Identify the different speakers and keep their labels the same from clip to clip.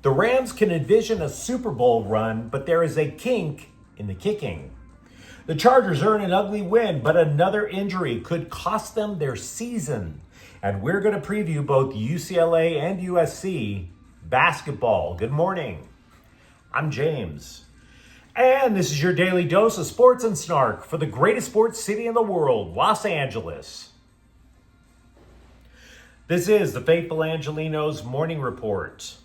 Speaker 1: The Rams can envision a Super Bowl run, but there is a kink in the kicking. The Chargers earn an ugly win, but another injury could cost them their season. And we're going to preview both UCLA and USC basketball. Good morning. I'm James. And this is your daily dose of sports and snark for the greatest sports city in the world, Los Angeles. This is the faithful Angelenos morning report.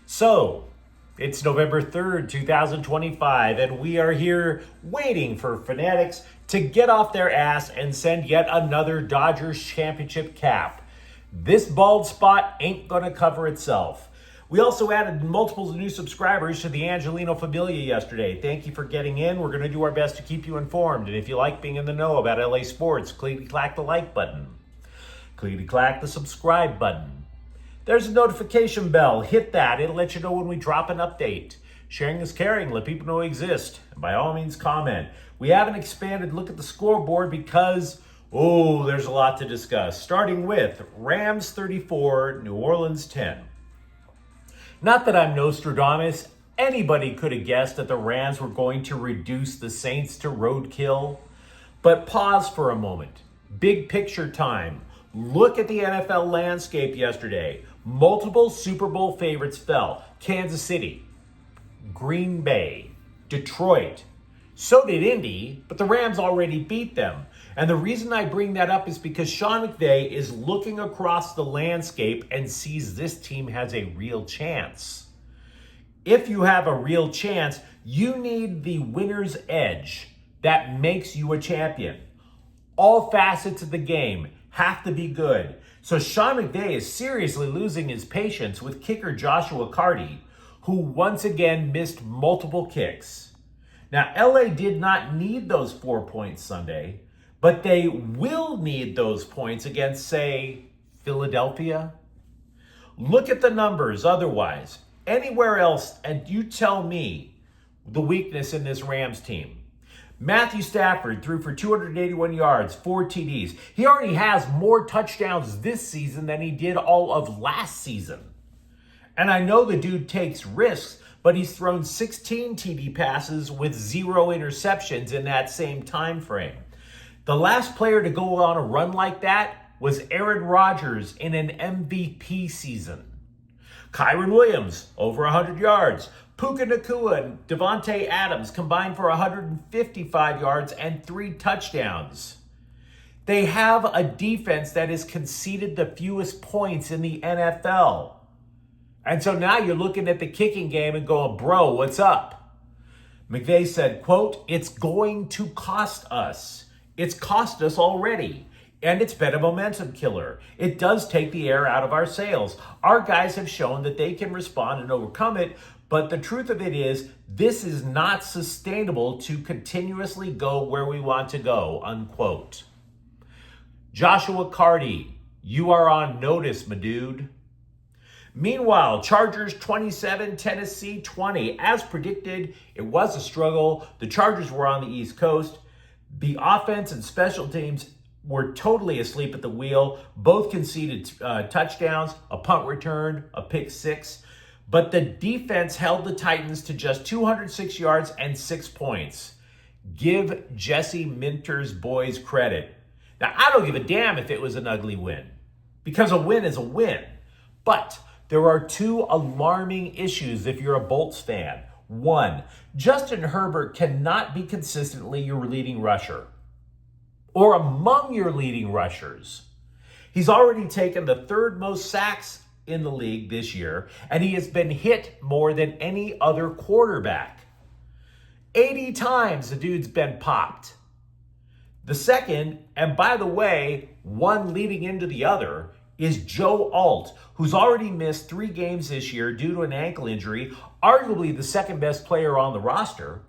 Speaker 1: So, it's November 3rd, 2025, and we are here waiting for Fanatics to get off their ass and send yet another Dodgers championship cap. This bald spot ain't gonna cover itself. We also added multiple new subscribers to the Angeleno Familia yesterday. Thank you for getting in. We're gonna do our best to keep you informed. And if you like being in the know about LA sports, clickety-clack the like button. Clickety-clack the subscribe button. There's a notification bell. Hit that. It'll let you know when we drop an update. Sharing is caring. Let people know we exist. And by all means, comment. We have an expanded look at the scoreboard because, there's a lot to discuss. Starting with Rams 34, New Orleans 10. Not that I'm Nostradamus. Anybody could have guessed that the Rams were going to reduce the Saints to roadkill. But pause for a moment. Big picture time. Look at the NFL landscape yesterday. Multiple Super Bowl favorites fell. Kansas City, Green Bay, Detroit. So did Indy, but the Rams already beat them. And the reason I bring that up is because Sean McVay is looking across the landscape and sees this team has a real chance. If you have a real chance, you need the winner's edge that makes you a champion. All facets of the game have to be good. So Sean McVay is seriously losing his patience with kicker Joshua Carty, who once again missed multiple kicks. Now, LA did not need those 4 points Sunday, but they will need those points against, say, Philadelphia. Look at the numbers otherwise. Anywhere else, and you tell me the weakness in this Rams team. Matthew Stafford threw for 281 yards, 4 TDs. He already has more touchdowns this season than he did all of last season. And I know the dude takes risks, but he's thrown 16 TD passes with 0 interceptions in that same time frame. The last player to go on a run like that was Aaron Rodgers in an MVP season. Kyron Williams, over 100 yards. Puka Nacua and Devontae Adams combined for 155 yards and 3 touchdowns. They have a defense that has conceded the fewest points in the NFL. And so now you're looking at the kicking game and going, bro, what's up? McVay said, quote, it's going to cost us. It's cost us already. And it's been a momentum killer. It does take the air out of our sails. Our guys have shown that they can respond and overcome it. But the truth of it is, this is not sustainable to continuously go where we want to go, unquote. Joshua Carty, you are on notice, my dude. Meanwhile, Chargers 27, Tennessee 20. As predicted, it was a struggle. The Chargers were on the East Coast. The offense and special teams were totally asleep at the wheel. Both conceded touchdowns, a punt return, a pick six. But the defense held the Titans to just 206 yards and 6 points. Give Jesse Minter's boys credit. Now, I don't give a damn if it was an ugly win, because a win is a win. But there are 2 alarming issues if you're a Bolts fan. 1, Justin Herbert cannot be consistently your leading rusher or among your leading rushers. He's already taken the 3rd most sacks in the league this year, and he has been hit more than any other quarterback. 80 times the dude's been popped. The second, and by the way, one leading into the other, is Joe Alt, who's already missed 3 games this year due to an ankle injury, arguably the second best player on the roster,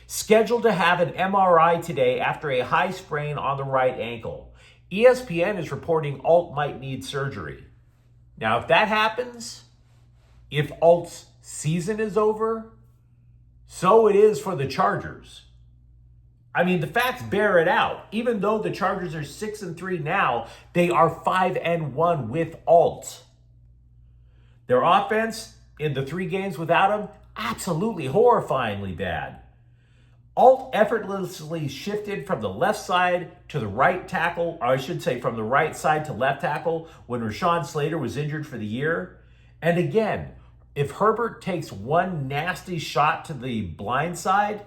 Speaker 1: scheduled to have an MRI today after a high sprain on the right ankle. ESPN is reporting Alt might need surgery. Now, if that happens, if Alt's season is over, so it is for the Chargers. I mean, the facts bear it out. Even though the Chargers are 6-3 now, they are 5-1 with Alt. Their offense, in the 3 games without him, absolutely horrifyingly bad. Alt effortlessly shifted from the left side to the right tackle, or I should say from the right side to left tackle when Rashawn Slater was injured for the year. And again, if Herbert takes one nasty shot to the blind side,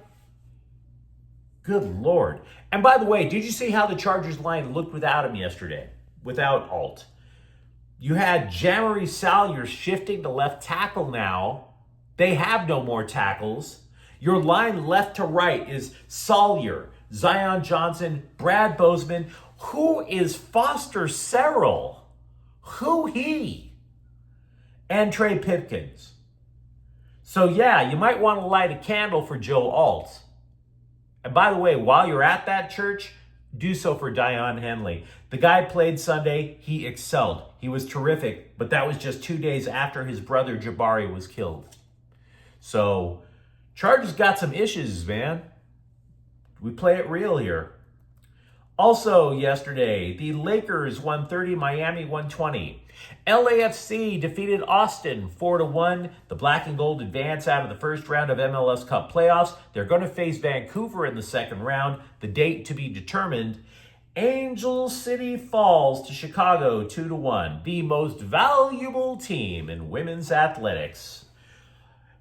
Speaker 1: good Lord. And by the way, did you see how the Chargers line looked without him yesterday? Without Alt. You had Jamari Salyer shifting to left tackle now. They have no more tackles. Your line left to right is Salyer, Zion Johnson, Brad Bozeman. Who is Foster Serrell? Who he? And Trey Pipkins. So yeah, you might want to light a candle for Joe Alt. And by the way, while you're at that church, do so for Dion Henley. The guy played Sunday. He excelled. He was terrific, but that was just 2 days after his brother Jabari was killed. So Chargers got some issues, man. We play it real here. Also yesterday, the Lakers 130, Miami 120. LAFC defeated Austin 4-1. The Black and Gold advance out of the first round of MLS Cup playoffs. They're going to face Vancouver in the second round. The date to be determined. Angel City falls to Chicago 2-1. The most valuable team in women's athletics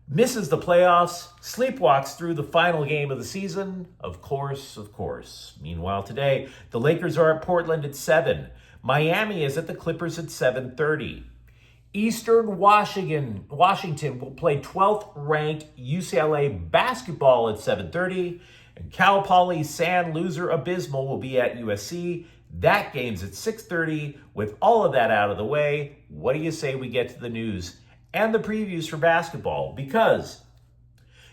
Speaker 1: misses the playoffs, sleepwalks through the final game of the season. Of course. Meanwhile, today, the Lakers are at Portland at 7. Miami is at the Clippers at 7:30. Eastern Washington will play 12th ranked UCLA basketball at 7:30. And Cal Poly San Loser Abysmal will be at USC. That game's at 6:30. With all of that out of the way, what do you say we get to the news and the previews for basketball? Because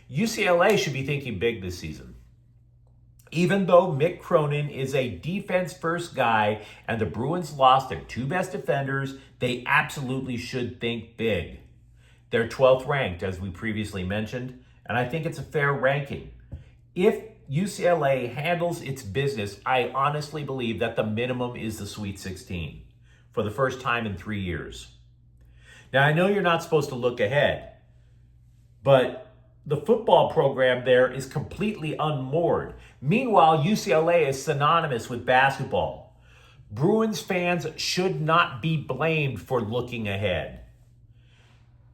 Speaker 1: UCLA should be thinking big this season. Even though Mick Cronin is a defense-first guy and the Bruins lost their 2 best defenders, they absolutely should think big. They're 12th ranked, as we previously mentioned, and I think it's a fair ranking. If UCLA handles its business, I honestly believe that the minimum is the Sweet 16 for the first time in 3 years. Now, I know you're not supposed to look ahead, but the football program there is completely unmoored. Meanwhile, UCLA is synonymous with basketball. Bruins fans should not be blamed for looking ahead.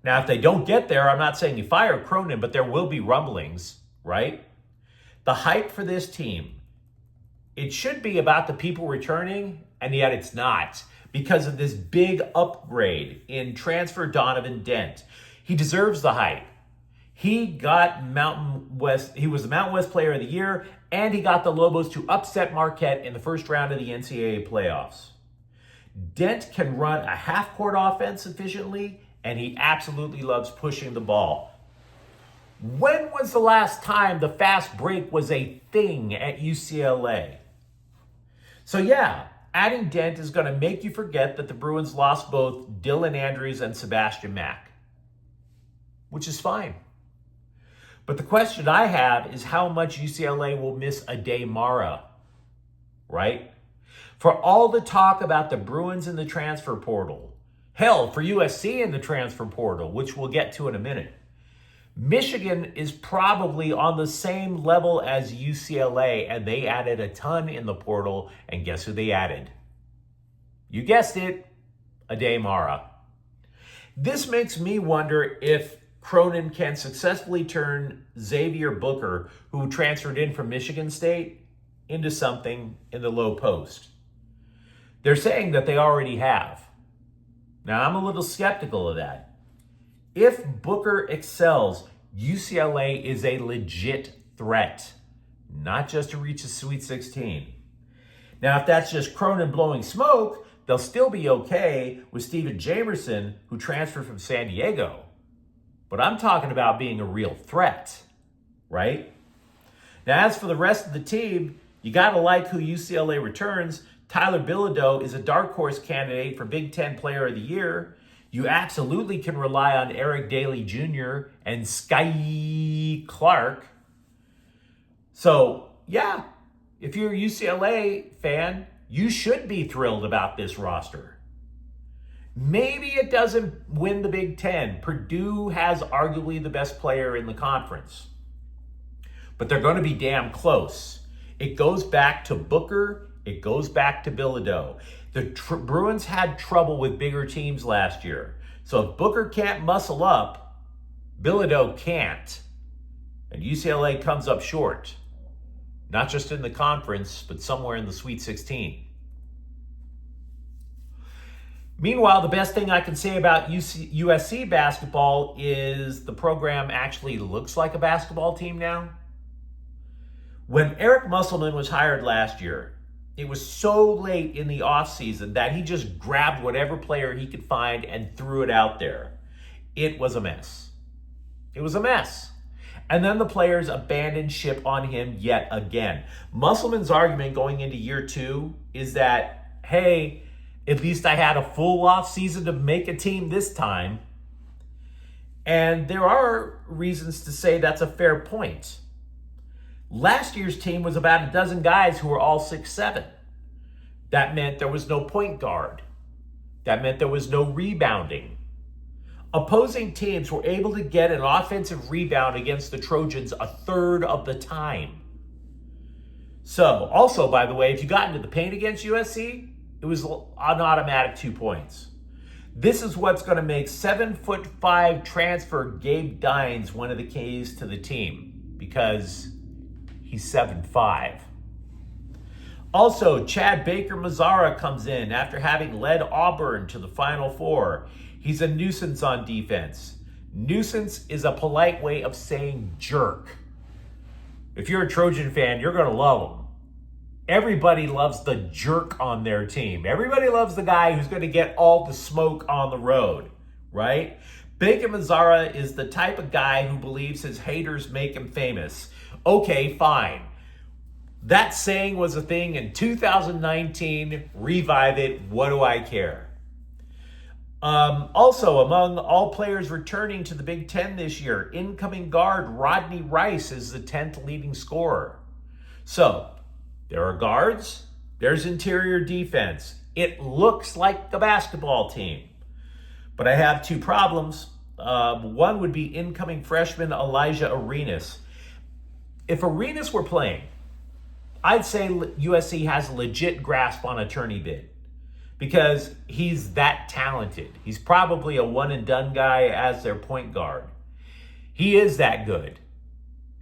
Speaker 1: Now, if they don't get there, I'm not saying you fire Cronin, but there will be rumblings, right? The hype for this team, it should be about the people returning, and yet it's not, because of this big upgrade in transfer Donovan Dent. He deserves the hype. He got he was the Mountain West Player of the Year, and he got the Lobos to upset Marquette in the first round of the NCAA playoffs. Dent can run a half-court offense efficiently, and he absolutely loves pushing the ball. When was the last time the fast break was a thing at UCLA? So yeah, adding Dent is going to make you forget that the Bruins lost both Dylan Andrews and Sebastian Mack, which is fine. But the question I have is how much UCLA will miss Ade Mara, right? For all the talk about the Bruins in the transfer portal, hell, for USC in the transfer portal, which we'll get to in a minute, Michigan is probably on the same level as UCLA, and they added a ton in the portal, and guess who they added? You guessed it, Ade Mara. This makes me wonder if Cronin can successfully turn Xavier Booker, who transferred in from Michigan State, into something in the low post. They're saying that they already have. Now, I'm a little skeptical of that. If Booker excels, UCLA is a legit threat, not just to reach the Sweet 16. Now, if that's just Cronin blowing smoke, they'll still be okay with Steven Jamerson, who transferred from San Diego. But I'm talking about being a real threat, right? Now, as for the rest of the team, you got to like who UCLA returns. Tyler Bilodeau is a dark horse candidate for Big Ten Player of the Year. You absolutely can rely on Eric Daly Jr. and Sky Clark. So, yeah, if you're a UCLA fan, you should be thrilled about this roster. Maybe it doesn't win the Big Ten. Purdue has arguably the best player in the conference. But they're going to be damn close. It goes back to Booker. It goes back to Bilodeau. The Bruins had trouble with bigger teams last year. So if Booker can't muscle up, Bilodeau can't. And UCLA comes up short. Not just in the conference, but somewhere in the Sweet 16. Meanwhile, the best thing I can say about USC basketball is the program actually looks like a basketball team now. When Eric Musselman was hired last year, it was so late in the offseason that he just grabbed whatever player he could find and threw it out there. It was a mess. It was a mess. And then the players abandoned ship on him yet again. Musselman's argument going into year 2 is that, hey, at least I had a full off season to make a team this time. And there are reasons to say that's a fair point. Last year's team was about a dozen guys who were all 6'7". That meant there was no point guard. That meant there was no rebounding. Opposing teams were able to get an offensive rebound against the Trojans a third of the time. So, also, by the way, if you got into the paint against USC, it was an automatic 2 points. This is what's going to make 7'5" transfer Gabe Dines one of the keys to the team, because he's 7'5". Also, Chad Baker-Mazara comes in after having led Auburn to the Final Four. He's a nuisance on defense. Nuisance is a polite way of saying jerk. If you're a Trojan fan, you're going to love him. Everybody loves the jerk on their team. Everybody loves the guy who's going to get all the smoke on the road, right? Baker-Mazara is the type of guy who believes his haters make him famous. Okay, fine. That saying was a thing in 2019. Revive it. What do I care? Also, among all players returning to the Big Ten this year, incoming guard Rodney Rice is the 10th leading scorer. So, there are guards, there's interior defense. It looks like the basketball team. But I have 2 problems. One would be incoming freshman Elijah Arenas. If Arenas were playing, I'd say USC has a legit grasp on a tourney bid, because he's that talented. He's probably a one-and-done guy as their point guard. He is that good,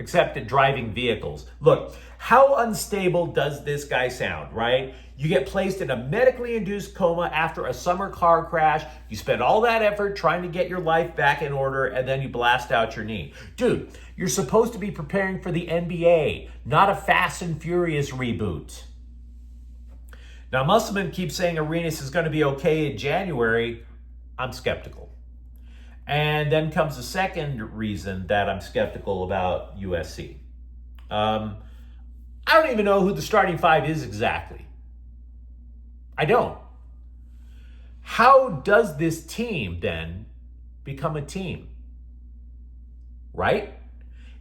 Speaker 1: except at driving vehicles. Look, how unstable does this guy sound, right? You get placed in a medically induced coma after a summer car crash. You spend all that effort trying to get your life back in order, and then you blast out your knee. Dude, you're supposed to be preparing for the NBA, not a Fast and Furious reboot. Now, Musselman keeps saying Arenas is going to be okay in January. I'm skeptical. And then comes the second reason that I'm skeptical about USC. I don't even know who the starting 5 is exactly. I don't. How does this team then become a team? Right?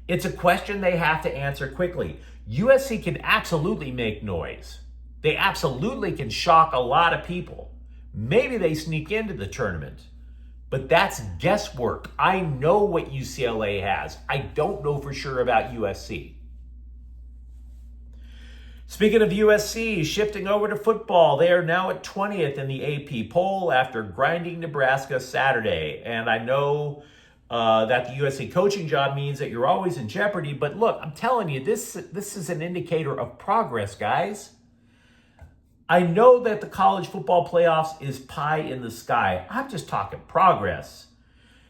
Speaker 1: It's a question they have to answer quickly. USC can absolutely make noise. They absolutely can shock a lot of people. Maybe they sneak into the tournament. But that's guesswork. I know what UCLA has. I don't know for sure about USC. Speaking of USC, shifting over to football, they are now at 20th in the AP poll after grinding Nebraska Saturday. And I know that the USC coaching job means that you're always in jeopardy. But look, I'm telling you, this is an indicator of progress, guys. I know that the college football playoffs is pie in the sky. I'm just talking progress.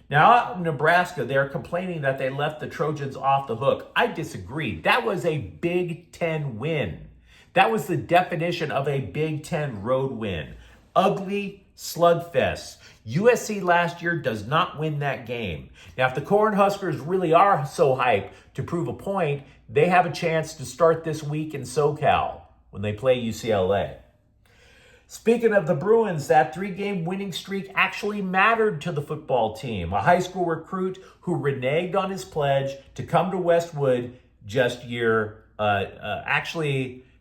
Speaker 1: Now, out in Nebraska, they're complaining that they left the Trojans off the hook. I disagree. That was a Big Ten win. That was the definition of a Big Ten road win. Ugly slugfest. USC last year does not win that game. Now, if the Cornhuskers really are so hyped to prove a point, they have a chance to start this week in SoCal when they play UCLA. Speaking of the Bruins, that 3-game winning streak actually mattered to the football team. A high school recruit who reneged on his pledge to come to Westwood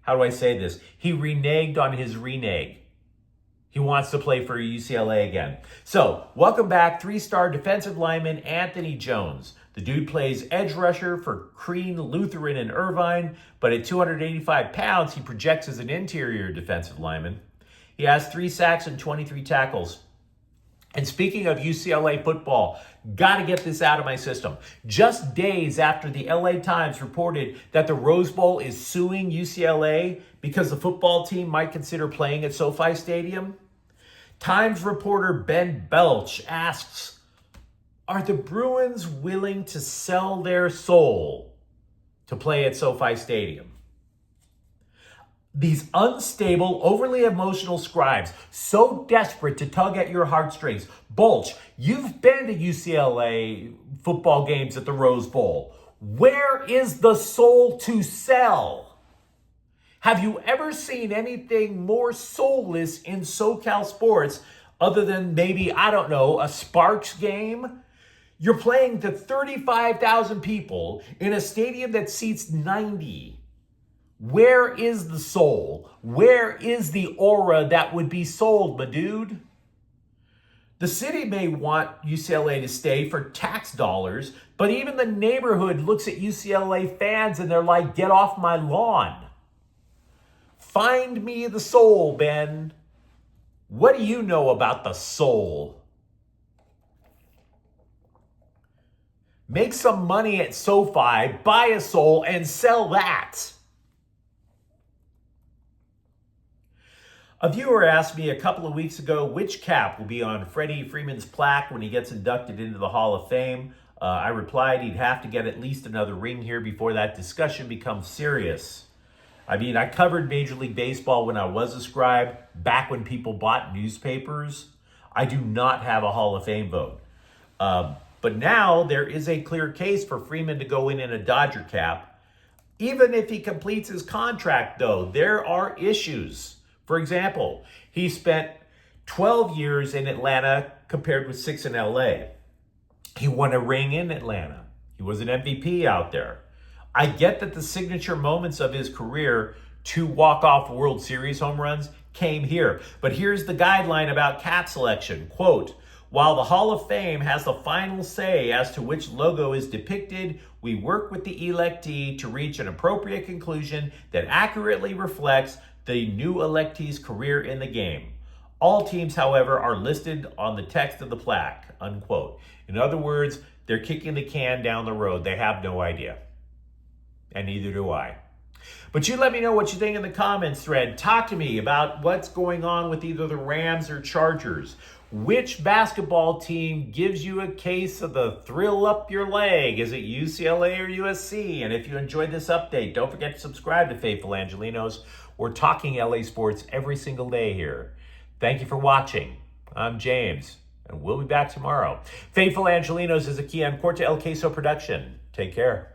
Speaker 1: how do I say this? He reneged on his renege. he wants to play for UCLA again. So, welcome back, 3-star defensive lineman Anthony Jones. The dude plays edge rusher for Crean Lutheran in Irvine, but at 285 pounds, he projects as an interior defensive lineman. He has 3 sacks and 23 tackles. And speaking of UCLA football, got to get this out of my system. Just days after the LA Times reported that the Rose Bowl is suing UCLA because the football team might consider playing at SoFi Stadium, Times reporter Ben Belch asks, are the Bruins willing to sell their soul to play at SoFi Stadium? These unstable, overly emotional scribes, so desperate to tug at your heartstrings. Bulch, you've been to UCLA football games at the Rose Bowl. Where is the soul to sell? Have you ever seen anything more soulless in SoCal sports other than maybe, I don't know, a Sparks game? You're playing to 35,000 people in a stadium that seats 90. Where is the soul? Where is the aura that would be sold, my dude? The city may want UCLA to stay for tax dollars, but even the neighborhood looks at UCLA fans and they're like, get off my lawn. Find me the soul, Ben. What do you know about the soul? Make some money at SoFi, buy a soul, and sell that. A viewer asked me a couple of weeks ago which cap will be on Freddie Freeman's plaque when he gets inducted into the Hall of Fame. I replied he'd have to get at least another ring here before that discussion becomes serious. I mean, I covered Major League Baseball when I was a scribe, back when people bought newspapers. I do not have a Hall of Fame vote. But now there is a clear case for Freeman to go in a Dodger cap. Even if he completes his contract, though, there are issues. For example, he spent 12 years in Atlanta compared with 6 in LA. He won a ring in Atlanta. He was an MVP out there. I get that the signature moments of his career, 2 walk-off World Series home runs, came here. But here's the guideline about cap selection. Quote, while the Hall of Fame has the final say as to which logo is depicted, we work with the electee to reach an appropriate conclusion that accurately reflects the new electee's career in the game. All teams, however, are listed on the text of the plaque, unquote. In other words, they're kicking the can down the road. They have no idea. And neither do I. But you let me know what you think in the comments thread. Talk to me about what's going on with either the Rams or Chargers. Which basketball team gives you a case of the thrill up your leg? Is it UCLA or USC? And if you enjoyed this update, don't forget to subscribe to Faithful Angelenos. We're talking LA sports every single day here. Thank you for watching. I'm James, and we'll be back tomorrow. Faithful Angelenos is a Kian Corte El Queso production. Take care.